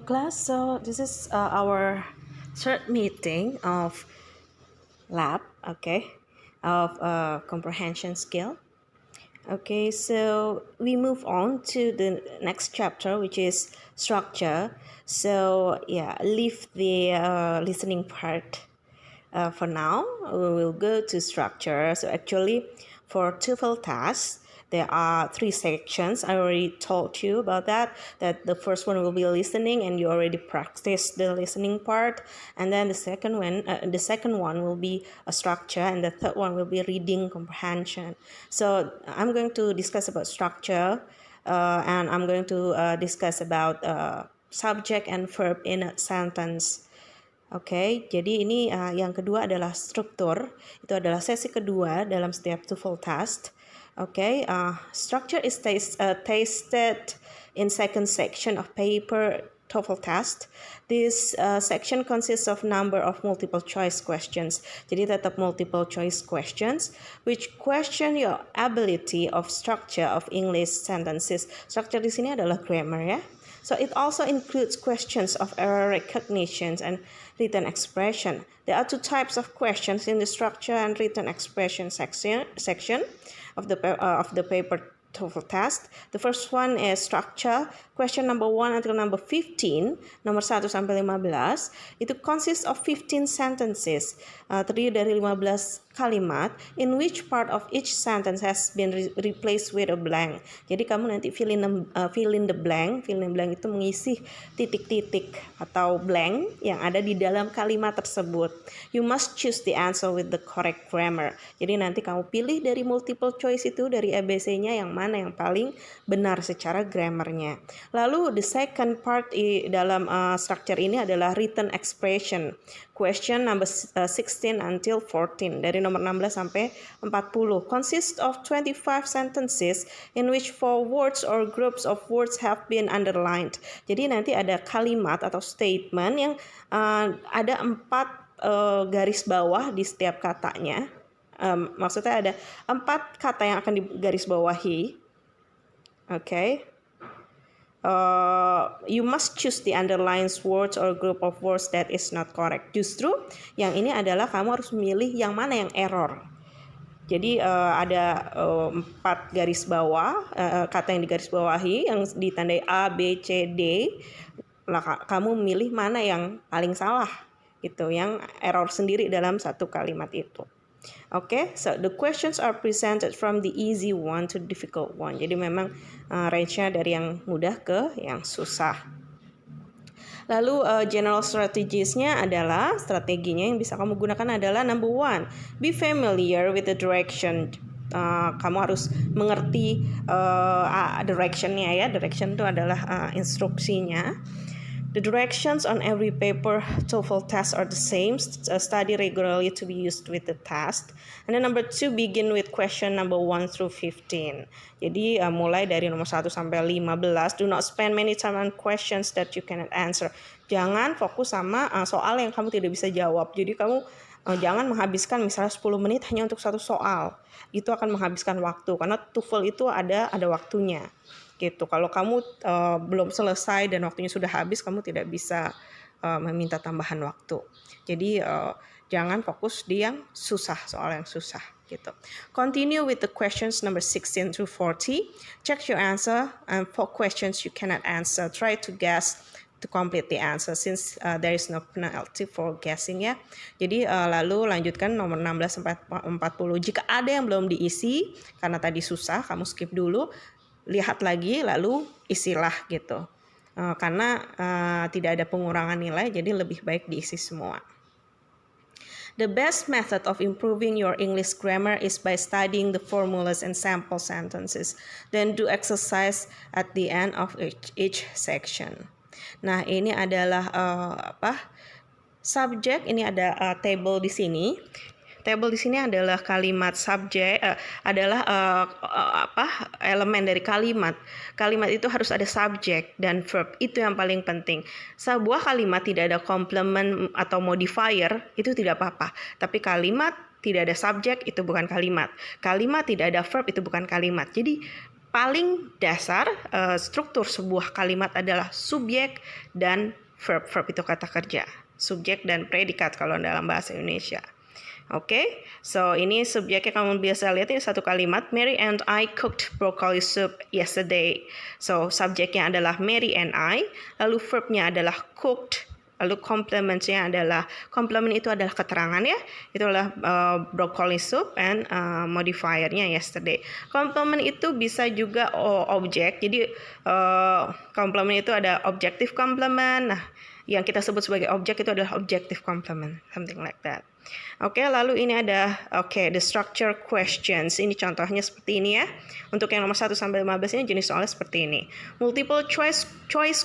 class. So this is our third meeting of lab, okay, of comprehension skill. Okay, so we move on to the next chapter, which is structure. So yeah, leave the listening part for now. We will go to structure. So actually, for TOEFL tasks, there are 3 sections. I already told you about that the first one will be listening, and you already practiced the listening part. And then the second one will be a structure, and the third one will be reading comprehension. So I'm going to discuss about structure, and I'm going to discuss about subject and verb in a sentence. Oke, jadi ini yang kedua adalah struktur. Itu adalah sesi kedua dalam setiap TOEFL test. Oke, structure is tasted in second section of paper TOEFL test. This section consists of number of multiple choice questions. Jadi tetap multiple choice questions which question your ability of structure of English sentences. Structure di sini adalah grammar ya. So it also includes questions of error recognition and written expression. There are 2 types of questions in the structure and written expression section of the paper TOEFL test. The first one is structure. Question number 1 until number 15, nomor 1 sampai 15, itu consists of 15 sentences, terdiri dari 15 kalimat, in which part of each sentence has been replaced with a blank. Jadi kamu nanti fill in the blank. Fill in the blank itu mengisi titik-titik atau blank yang ada di dalam kalimat tersebut. You must choose the answer with the correct grammar. Jadi nanti kamu pilih dari multiple choice itu, dari ABC-nya yang mana yang paling benar secara grammarnya. Lalu the second part dalam structure ini adalah written expression. Question number 16 until 14, dari nomor 16 sampai 40, consists of 25 sentences in which 4 words or groups of words have been underlined. Jadi nanti ada kalimat atau statement yang ada 4 garis bawah di setiap katanya. Maksudnya ada 4 kata yang akan digaris bawahi. Okay. You must choose the underlined words or group of words that is not correct. Justru yang ini adalah kamu harus memilih yang mana yang error. Jadi ada 4 garis bawah, kata yang digaris bawahi yang ditandai A, B, C, D. Kamu memilih mana yang paling salah gitu, yang error sendiri dalam satu kalimat itu. Okay, so the questions are presented from the easy one to difficult one. Jadi memang range-nya dari yang mudah ke yang susah. Lalu general strategies-nya adalah, strateginya yang bisa kamu gunakan adalah number 1, be familiar with the direction. Kamu harus mengerti direction-nya ya. Direction itu adalah instruksinya. The directions on every paper TOEFL test are the same. Study regularly to be used with the test. And then number 2, begin with question number 1 through 15. Jadi mulai dari nomor 1 sampai 15. Do not spend many time on questions that you cannot answer. Jangan fokus sama soal yang kamu tidak bisa jawab. Jadi kamu jangan menghabiskan misalnya 10 menit hanya untuk satu soal. Itu akan menghabiskan waktu karena TOEFL itu ada waktunya. Gitu. Kalau kamu belum selesai dan waktunya sudah habis, kamu tidak bisa meminta tambahan waktu. Jadi jangan fokus di yang susah, soal yang susah gitu. Continue with the questions number 16 through 40. Check your answer, and for questions you cannot answer, try to guess to complete the answer since there is no penalty for guessing ya. Jadi lalu lanjutkan nomor 16 sampai 40. Jika ada yang belum diisi karena tadi susah, kamu skip dulu. Lihat lagi lalu isilah gitu, karena tidak ada pengurangan nilai, jadi lebih baik diisi semua. The best method of improving your English grammar is by studying the formulas and sample sentences, then do exercise at the end of each section. Nah ini adalah subjek. Ini ada table di sini. Table di sini adalah kalimat subjek, adalah elemen dari kalimat. Kalimat itu harus ada subjek dan verb, itu yang paling penting. Sebuah kalimat tidak ada complement atau modifier, itu tidak apa-apa. Tapi kalimat tidak ada subjek, itu bukan kalimat. Kalimat tidak ada verb, itu bukan kalimat. Jadi paling dasar struktur sebuah kalimat adalah subjek dan verb. Verb itu kata kerja. Subjek dan predikat kalau dalam bahasa Indonesia. Oke, so ini subjeknya kamu biasa lihat ini satu kalimat. Mary and I cooked broccoli soup yesterday. So subjeknya adalah Mary and I. Lalu verbnya adalah cooked. Lalu complementnya adalah, complement itu adalah keterangan ya. Itu adalah broccoli soup and modifiernya yesterday. Complement itu bisa juga objek. Jadi complement itu ada objective complement. Nah, yang kita sebut sebagai objek itu adalah objective complement, something like that. Oke, lalu ini ada the structure questions. Ini contohnya seperti ini ya. Untuk yang nomor 1 sampai 15 ini jenis soalnya seperti ini. Multiple choice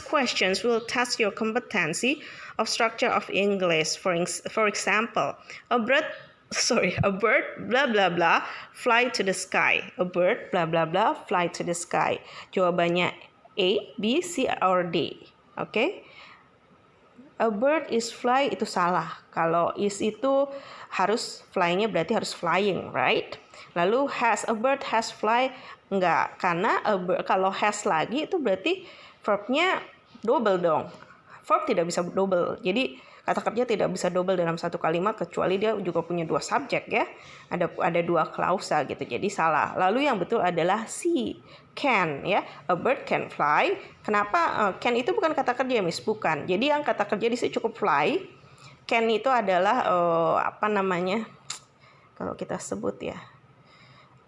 questions will test your competency of structure of English. For example, a bird blah blah blah fly to the sky. A bird blah blah blah fly to the sky. Jawabannya A, B, C, or D. Oke. A bird is fly itu salah. Kalau is itu harus flying-nya berarti harus flying, right? Lalu a bird has fly enggak, karena kalau has lagi itu berarti verbnya double dong. Verb tidak bisa double. Jadi kata kerja tidak bisa double dalam satu kalimat kecuali dia juga punya 2 subjek ya. Ada 2 klausa gitu. Jadi salah. Lalu yang betul adalah C, can ya. A bird can fly. Kenapa can itu bukan kata kerja, Miss? Bukan. Jadi yang kata kerja di sini cukup fly. Can itu adalah kalau kita sebut ya,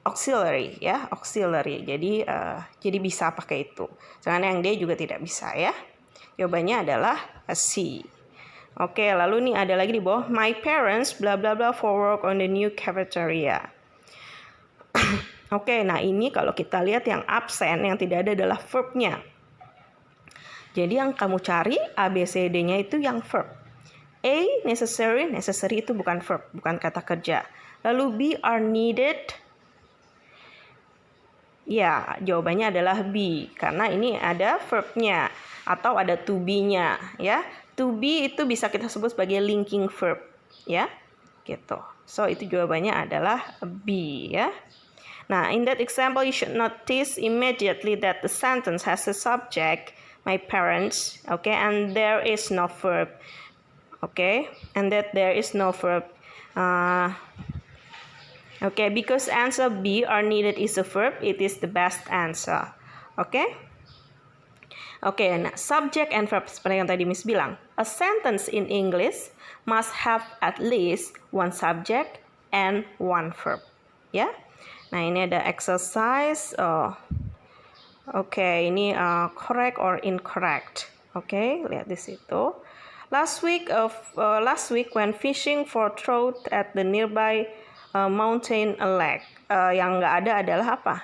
auxiliary ya, auxiliary. Jadi bisa pakai itu. Sedangkan yang D juga tidak bisa ya. Jawabannya adalah C. Oke, lalu nih ada lagi di bawah. My parents bla bla bla for work on the new cafeteria. Oke, nah ini kalau kita lihat yang absen, yang tidak ada adalah verbnya. Jadi yang kamu cari ABCD-nya itu yang verb. A, necessary itu bukan verb, bukan kata kerja. Lalu B, are needed. Ya, jawabannya adalah B, karena ini ada verbnya atau ada to be-nya ya. To be itu bisa kita sebut sebagai linking verb ya. Gitu. So itu jawabannya adalah B ya. Nah, in that example you should notice immediately that the sentence has a subject, my parents, okay, and there is no verb. Okay, and that there is no verb. Okay, because answer B, are needed, is a verb, it is the best answer. Okay? Oke, nah subject and verb seperti yang tadi Miss bilang. A sentence in English must have at least one subject and one verb. Ya. Nah, ini ada exercise. Oke, ini correct or incorrect. Oke, lihat di situ. Last week when fishing for trout at the nearby mountain lake, yang nggak ada adalah apa?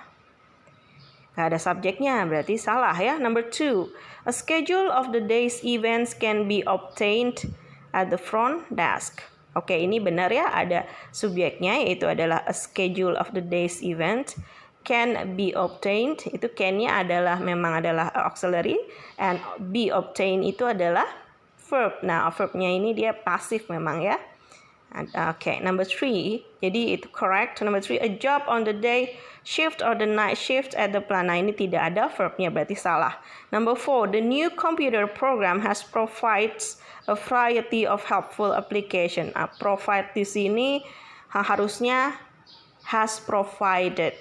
Nggak ada subjeknya, berarti salah ya. Number 2, a schedule of the day's events can be obtained at the front desk. Oke, ini benar ya, ada subjeknya yaitu adalah a schedule of the day's event can be obtained. Itu can-nya memang adalah auxiliary, and be obtained itu adalah verb. Nah, verbnya ini dia pasif memang ya. Oke, number 3, jadi itu correct. Number 3, a job on the day shift or the night shift at the plant. Nah, ini tidak ada verbnya, berarti salah. Number 4, the new computer program has provides a variety of helpful application. Provide di sini harusnya has provided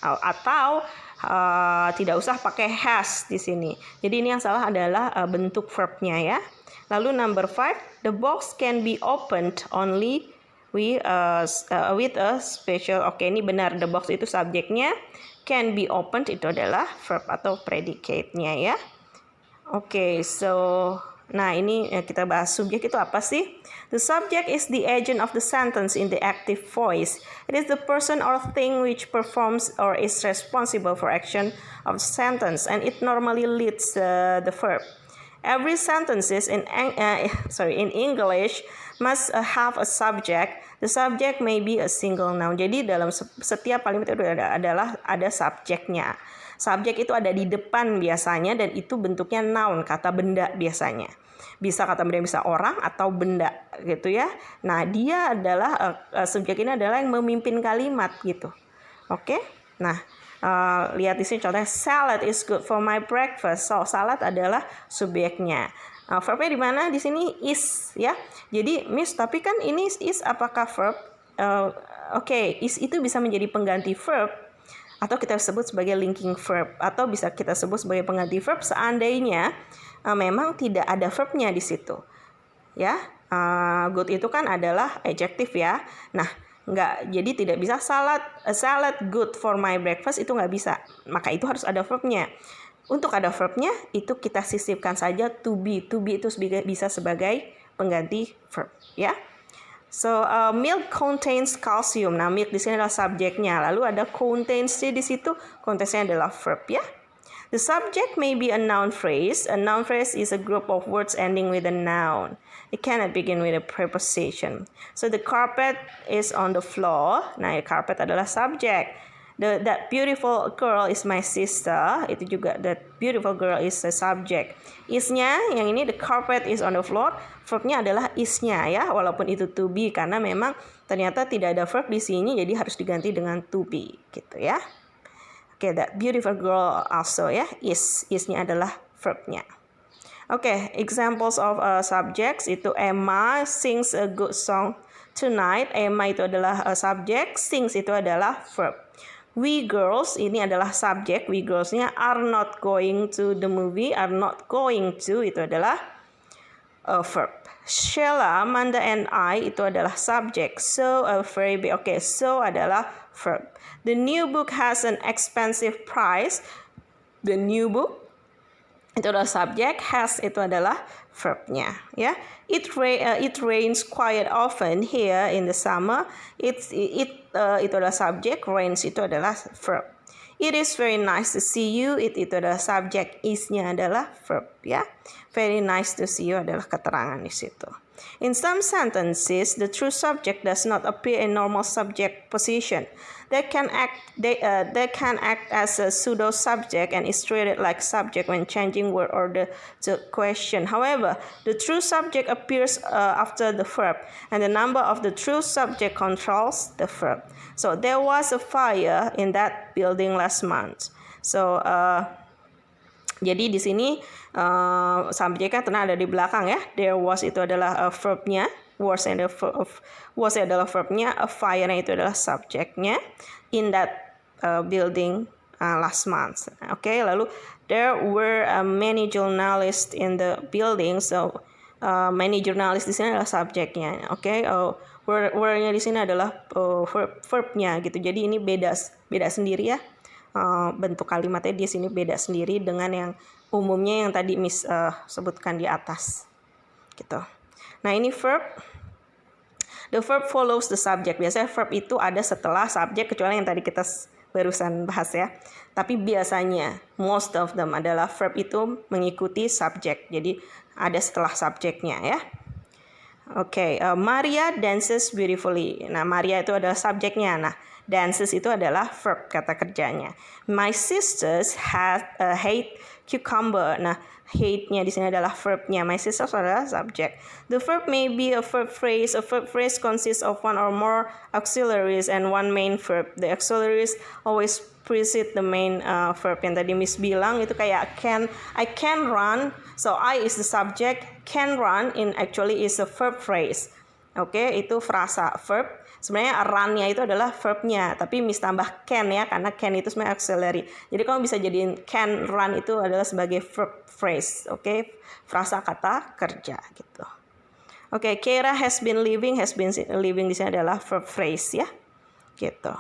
atau tidak usah pakai has di sini. Jadi ini yang salah adalah bentuk verbnya ya. Lalu number 5, the box can be opened only with a special. Oke, ini benar, the box itu subjeknya, can be opened itu adalah verb atau predicate-nya ya. Oke, nah ini kita bahas subjek itu apa sih? The subject is the agent of the sentence in the active voice. It is the person or thing which performs or is responsible for action of the sentence, and it normally leads the verb. Every sentences in English must have a subject. The subject may be a single noun. Jadi dalam setiap kalimat itu ada subjeknya. Subjek itu ada di depan biasanya dan itu bentuknya noun, kata benda biasanya. Bisa kata benda, bisa orang atau benda gitu ya. Nah, dia adalah subjek ini adalah yang memimpin kalimat gitu. Oke? Nah, Lihat di sini contohnya, salad is good for my breakfast. So salad adalah subjeknya. Verbnya di mana? Di sini is ya. Jadi Miss, tapi kan ini is apakah verb? Oke, is itu bisa menjadi pengganti verb atau kita sebut sebagai linking verb atau bisa kita sebut sebagai pengganti verb seandainya memang tidak ada verbnya di situ. Ya, good itu kan adalah adjektif ya. Nah, jadi tidak bisa salad good for my breakfast itu nggak bisa. Maka itu harus ada verbnya. Untuk ada verbnya itu kita sisipkan saja to be. To be itu bisa sebagai pengganti verb ya. So milk contains calcium. Nah, milk di sini adalah subjeknya. Lalu ada contains di situ. Contains-nya adalah verb ya. The subject may be a noun phrase. A noun phrase is a group of words ending with a noun. It cannot begin with a preposition. So the carpet is on the floor. Nah, carpet adalah subject. That beautiful girl is my sister. Itu juga that beautiful girl is a subject. Is-nya yang ini the carpet is on the floor. Verbnya adalah is-nya ya, walaupun itu to be karena memang ternyata tidak ada verb di sini jadi harus diganti dengan to be gitu ya. Oke, that beautiful girl also ya, is-nya adalah verbnya. Oke, examples of subjects itu Emma sings a good song tonight. Emma itu adalah subject, sings itu adalah verb. We girls ini adalah subjek. We girls-nya are not going to the movie. Are not going to itu adalah verb. Sheila, Amanda, and I itu adalah subjek. So a verb. Okay, so adalah verb. The new book has an expensive price. The new book itu adalah subjek. Has itu adalah verbnya ya. It rains quite often here in the summer. Itu adalah subjek, rains itu adalah verb. It is very nice to see you. Itu adalah subjek, is-nya adalah verb ya. Very nice to see you adalah keterangan di situ. In some sentences, the true subject does not appear in normal subject position. They can act as a pseudo subject and is treated like subject when changing word order to question. However, the true subject appears after the verb, and the number of the true subject controls the verb. So there was a fire in that building last month. So jadi di sini subjeknya tenang ada di belakang ya. There was itu adalah verbnya. Was adalah verbnya. A fire-nya itu adalah subjeknya. In that building last month. Oke, lalu there were many journalists in the building. So many journalists di sini adalah subjeknya. Oke, were-nya di sini adalah verbnya gitu. Jadi ini beda sendiri ya. Bentuk kalimatnya di sini beda sendiri dengan yang umumnya yang tadi Miss sebutkan di atas gitu. Nah, ini verb. The verb follows the subject. Biasanya verb itu ada setelah subjek kecuali yang tadi kita barusan bahas ya. Tapi biasanya most of them adalah verb itu mengikuti subjek. Jadi ada setelah subjeknya ya. Oke, Maria dances beautifully. Nah, Maria itu adalah subjeknya. Nah, dances itu adalah verb kata kerjanya. My sisters hate cucumber. Nah, hate-nya di sini adalah verbnya. My sisters adalah subject. The verb may be a verb phrase. A verb phrase consists of one or more auxiliaries and one main verb. The auxiliaries always precede the main verb. Yang tadi Miss bilang itu kayak I can run. So I is the subject. Can run in actually is a verb phrase. Oke, itu frasa verb. Sebenarnya run-nya itu adalah verbnya, tapi Miss tambah can ya, karena can itu sebenarnya auxiliary. Jadi kamu bisa jadiin can run itu adalah sebagai verb phrase, oke? Frasa kata kerja gitu. Oke, Kira has been living di sini adalah verb phrase ya. Gitu.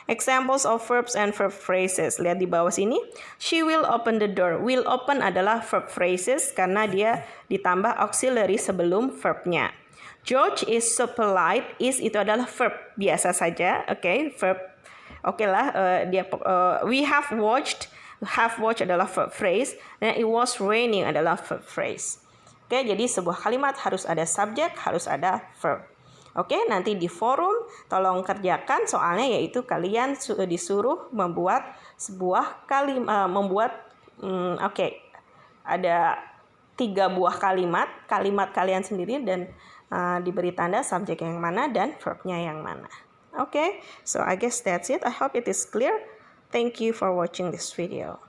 Examples of verbs and verb phrases. Lihat di bawah sini. She will open the door. Will open adalah verb phrases karena dia ditambah auxiliary sebelum verbnya. George is so polite. Is itu adalah verb biasa saja, oke, verb. Oke lah, we have watched adalah verb phrase dan it was raining adalah verb phrase. Oke, jadi sebuah kalimat harus ada subjek, harus ada verb. Oke, nanti di forum tolong kerjakan soalnya, yaitu kalian disuruh membuat sebuah kalimat, ada 3 buah kalimat kalian sendiri dan diberi tanda subjek yang mana dan verbnya yang mana. Okay, so I guess that's it. I hope it is clear. Thank you for watching this video.